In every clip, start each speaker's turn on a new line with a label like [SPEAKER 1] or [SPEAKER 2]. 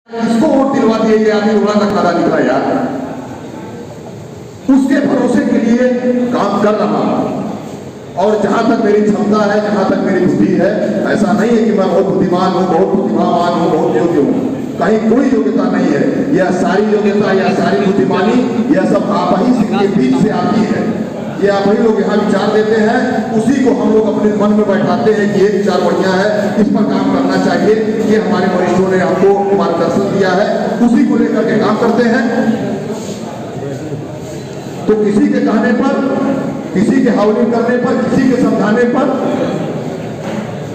[SPEAKER 1] किसको वोट दिलवा दिए, ये आदमी उड़ा का खादा निकला यार, उसके भरोसे के लिए काम कर रहा हूं। और जहां तक मेरी क्षमता है, जहां तक मेरी बुद्धि है, ऐसा नहीं है कि मैं बहुत बुद्धिमान हूं, बहुत प्रतिभावान हूं, बहुत योग्य हूं, कहीं कोई योग्यता नहीं है। यह सारी योग्यता, यह सारी बुद्धिमानी, यह सब आप ही के बीच से आती है। ये आप ही लोग यहाँ विचार देते हैं, उसी को हम लोग अपने मन में बैठाते हैं कि ये विचार बढ़िया है, इस पर काम करना चाहिए, ये हमारे वरिष्ठों ने हमको मार्गदर्शन दिया है, उसी को लेकर के काम करते हैं। तो किसी के कहने पर, किसी के हाउलिंग करने पर, किसी के समझाने पर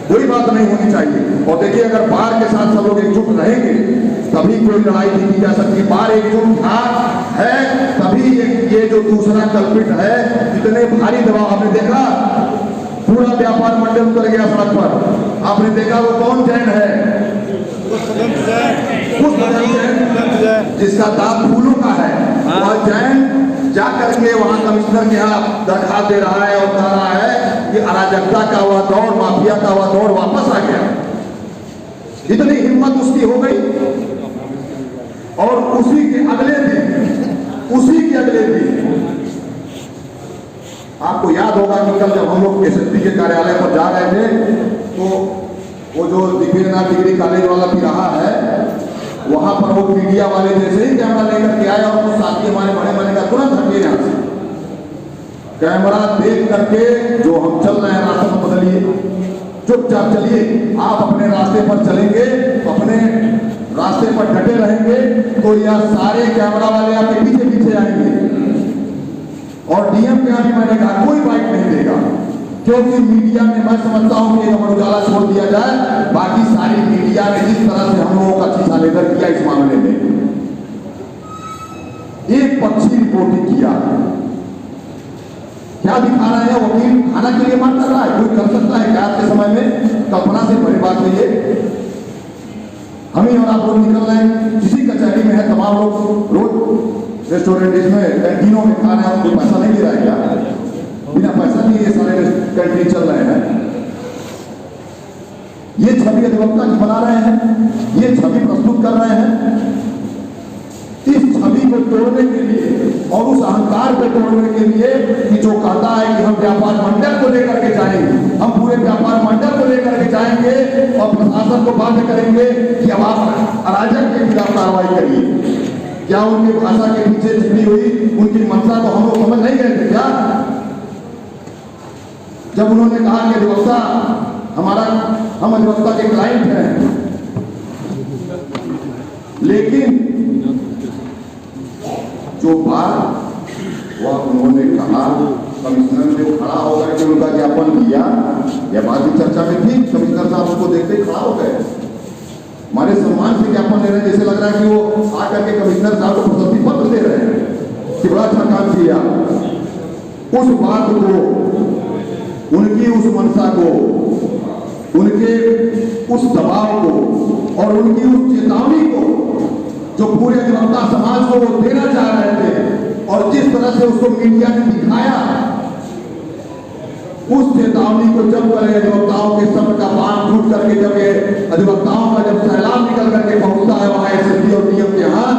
[SPEAKER 1] कोई बात नहीं होनी चाहिए। और देखिए, अगर बार के साथ सब लोग एकजुट रहेंगे तभी कोई लड़ाई जीती जा सकती। बार एकजुट था है तभी ये जो दूसरा कल्पित है, इतने भारी दबाव, आपने देखा पूरा व्यापार मंडल उतर गया सड़क पर। आपने देखा वो कौन जैन है, उस जैन जिसका दाम फूलों का है, वह जैन जाकर के वहां कमिश्नर के यहाँ दरखास्त दे रहा है और कह रहा है कि अराजकता का वह दौर, माफिया का वह दौर वापस आ गया। इतनी हिम्मत उसकी हो गई। और उसी के अगले दिन आपको याद होगा कि कल जब हम लोग एसएसपी के कार्यालय पर जा रहे थे, तो वो जो दिव्यनाथ डिग्री कॉलेज वाला भी रहा है, वहां पर वो मीडिया वाले जैसे ही कैमरा लेकर के आए और वो साथी हमारे बड़े बने का तुरंत हटिए यहाँ से, कैमरा देख करके जो हम चल रहे हैं रास्ते में बदलिए, चुपचाप चलिए। आप अपने रास्ते पर चलेंगे, अपने रास्ते पर डटे रहेंगे तो यह सारे कैमरा वाले आपके पीछे पीछे आएंगे। और डीएम के यहाँ भी मैंने कहा कोई बाइक नहीं देगा, क्योंकि मीडिया में मैं समझता हूं कि अमर उजाला छोड़ दिया जाए, बाकी सारी मीडिया ने जिस तरह से हम लोगों का शीशा लेकर किया इस मामले में, एक पक्षी रिपोर्टिंग किया, क्या दिखा रहे हैं? वकील खाना के लिए मार कर रहा है, कोई कर सकता है क्या आज के समय में? कल्पना से बड़ी बात है ये। हम ही और आप लोग निकल रहे हैं, किसी कचहरी में है, तमाम लोग रोज रेस्टोरेंट में कैंटीनों में खा रहे हैं, कोई पैसा नहीं दे रहा है क्या? बिना पैसा दिए ये सारे कैंटीन चल रहे हैं। ये छवि अधिवक्ता की बना रहे हैं, ये छवि प्रस्तुत कर रहे हैं। इस छवि को तोड़ने के लिए और उस अहंकार को तोड़ने के लिए कि जो कहता है कि हम व्यापार मंडल को लेकर के जाएंगे, हम पूरे व्यापार मंडल को लेकर के जाएंगे और प्रशासन को बाध्य करेंगे कि अब आप अराजक के खिलाफ कार्रवाई करिए। क्या उनकी भाषा के पीछे छिपी हुई उनकी मंशा को हम लोग समझ नहीं गए थे क्या? जब उन्होंने कहा कि अधिवक्ता हम अधिवक्ता के क्लाइंट हैं, लेकिन जो बात वह उन्होंने कहा, कमिश्नर ने खड़ा होकर के उनका ज्ञापन किया, यह बात भी चर्चा में थी। कमिश्नर साहब उसको देखते खड़ा हो गए, हमारे सम्मान से ज्ञापन ले रहे हैं, जैसे लग रहा है कि वो आकर के कमिश्नर साहब को प्रशस्ति पत्र दे रहे हैं कि बड़ा अच्छा काम किया। उस बात को, उनकी उस मंशा को, उनके उस दबाव को और उनकी उस चेतावनी को जो पूरे अधिवक्ता समाज को वो देना चाह रहे थे और जिस तरह से उसको मीडिया ने दिखाया, उस चेतावनी को जब पहले अधिवक्ताओं के शब्द का बांध टूट करके जब अधिवक्ताओं का जब सैलाब निकल करके पहुंचता है वहां एसएसपी और डीएम के यहाँ,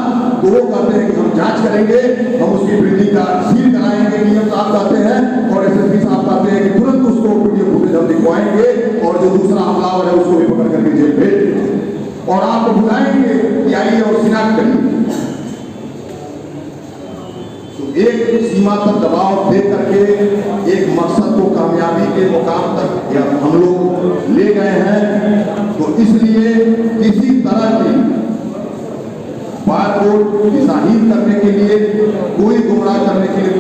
[SPEAKER 1] तो वो कहते हैं कि हम जांच करेंगे, हम उसकी वृद्धि का सील कराएंगे, डीएम साहब कहते हैं, और एसएसपी साहब कहते हैं कि तुरंत उसको वीडियो फुटेज हम दिखवाएंगे और जो दूसरा हमलावर है उसको भी पकड़ करके जेल भेज और आपको बुलाएंगे कि आइए और शिनाख्त करिए। एक सीमा तक दबाव दे करके एक मकसद को कामयाबी के मुकाम तक हम लोग ले गए हैं। तो इसलिए किसी तरह की बात को दिशाहीन करने के लिए, कोई गुमराह करने के लिए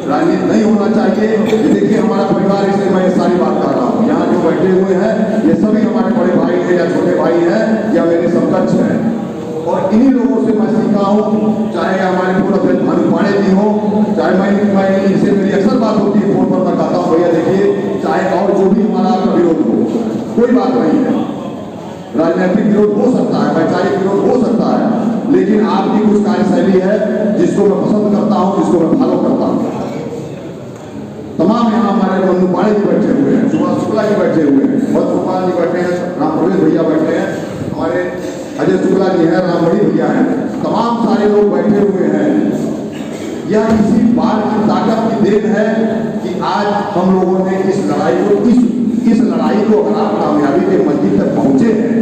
[SPEAKER 1] राजनीति नहीं होना चाहिए। देखिए हमारा परिवार, इसलिए मैं ये सारी बात कर रहा हूँ, यहाँ जो बैठे हुए हैं ये सभी हमारे बड़े भाई हैं या छोटे भाई हैं या मेरे समकक्ष हैं, और इन्हीं लोगों से मैं सीखा हूँ, चाहे हमारे पूरा भानुपाणे जी हो, चाहे मैं इनसे मेरी अक्सर बात होती है, फोन पर मैं कहता हूँ भैया देखिए, चाहे और जो भी हमारा आपका विरोध हो, कोई बात नहीं है, राजनीतिक विरोध हो सकता है, वैचारिक विरोध हो सकता है, लेकिन आपकी कुछ कार्यशैली है जिसको मैं पसंद करता हूँ, जिसको मैं फॉलो करता हूँ। तमाम यहाँ हमारे मनुपाणे जी बैठे हुए हैं, सुभाष शुक्ला जी बैठे हुए हैं, भरत गोपाल जी बैठे हैं, राम प्रवेश भैया बैठे हैं, हमारे अजय संजय शुक्ला जी हैं, रामबड़ी भैया हैं, तमाम सारे लोग बैठे हुए हैं। यह इसी बात की ताकत की देन है कि आज हम लोगों ने इस लड़ाई को अगर आप कामयाबी के मंजिल तक पहुंचे हैं,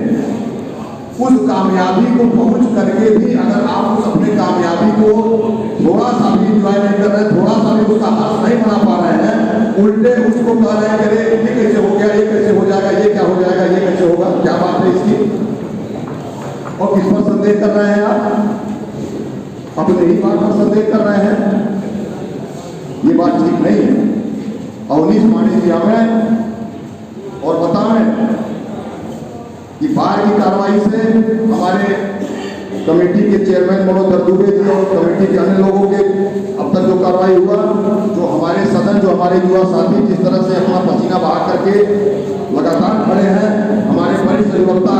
[SPEAKER 1] उस कामयाबी को पहुंच करके भी अगर आप उस अपने कामयाबी को थोड़ा सा भी इंजॉय नहीं कर रहे, थोड़ा सा भी उसका हर्ष नहीं मना पा रहे हैं, उल्टे उसको कह रहे हैं कि अरे ये कैसे हो गया, ये कैसे हो जाएगा, ये क्या हो जाएगा, ये कैसे होगा, क्या बात है इसकी, और किस पर संदेह कर रहे हैं आप? अपने ही बात पर संदेह कर रहे हैं। ये बात ठीक नहीं है। अवनीश पांडे जी आवे और बताएं कि बाढ़ की कार्रवाई से हमारे कमेटी के चेयरमैन मनोज दुबे जी और कमेटी के अन्य लोगों के अब तक जो कार्रवाई हुआ, जो हमारे सदन, जो हमारे युवा साथी जिस तरह से अपना पसीना बहा करके लगातार खड़े हैं, हमारे वरिष्ठ अधिवक्ता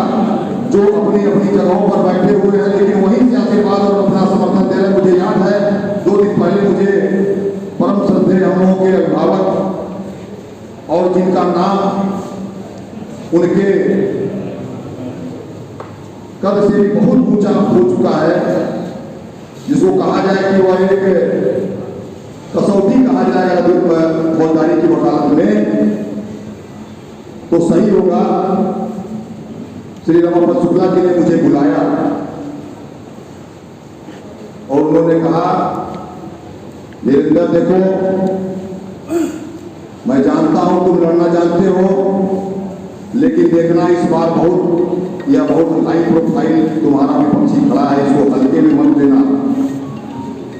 [SPEAKER 1] जो अपनी अपनी जगहों पर बैठे हुए हैं लेकिन वहीं से आशीर्वाद और अपना समर्थन दे रहे हैं। मुझे याद है 2 दिन पहले मुझे परम श्रद्धेय हम लोगों के अभिभावक और जिनका नाम उनके कद से भी बहुत ऊंचा हो चुका है, जिसको कहा जाए कि वह एक कसौटी कहा जाएगा फौजदारी की वकालत में, तो सही होगा। श्री रमापत शुक्ला जी ने मुझे बुलाया और उन्होंने कहा, वीरेंद्र देखो, मैं जानता हूं तुम लड़ना जानते हो, लेकिन देखना इस बार बहुत हाई प्रोफाइल तुम्हारा विपक्षी खड़ा है, इसको हल्के में मत देना।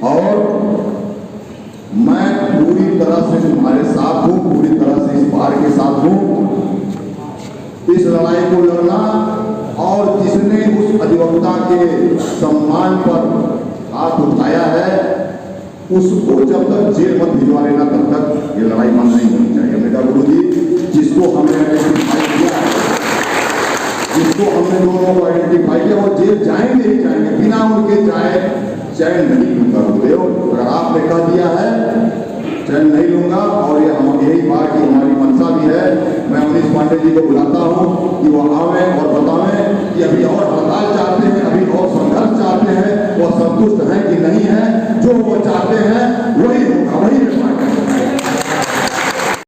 [SPEAKER 1] और मैं पूरी तरह से तुम्हारे साथ हूं, पूरी तरह से इस बार के साथ हूं। इस लड़ाई को लड़ना और जिसने उस अधिवक्ता के सम्मान पर हाथ उठाया है उसको जब तक जेल मत भिजवा लेना तब तक ये लड़ाई बंद नहीं होनी चाहिए। हमने कहा गुरु जी, जिसको हमने आइडेंटिफाई किया है, जिसको हमने दोनों को आइडेंटिफाई किया, वो जेल जाएंगे ही जाएंगे, बिना उनके जाए चैन नहीं लूंगा गुरुदेव। अगर आपने कह दिया है चैन नहीं लूंगा, और ये हम यही बात की हमारी मंशा भी है। मैं अवनीश पांडे जी को बुलाता हूं कि वो आवे और बतावें कि अभी और हड़ताल चाहते हैं, अभी और संघर्ष चाहते हैं, वो संतुष्ट हैं कि नहीं है,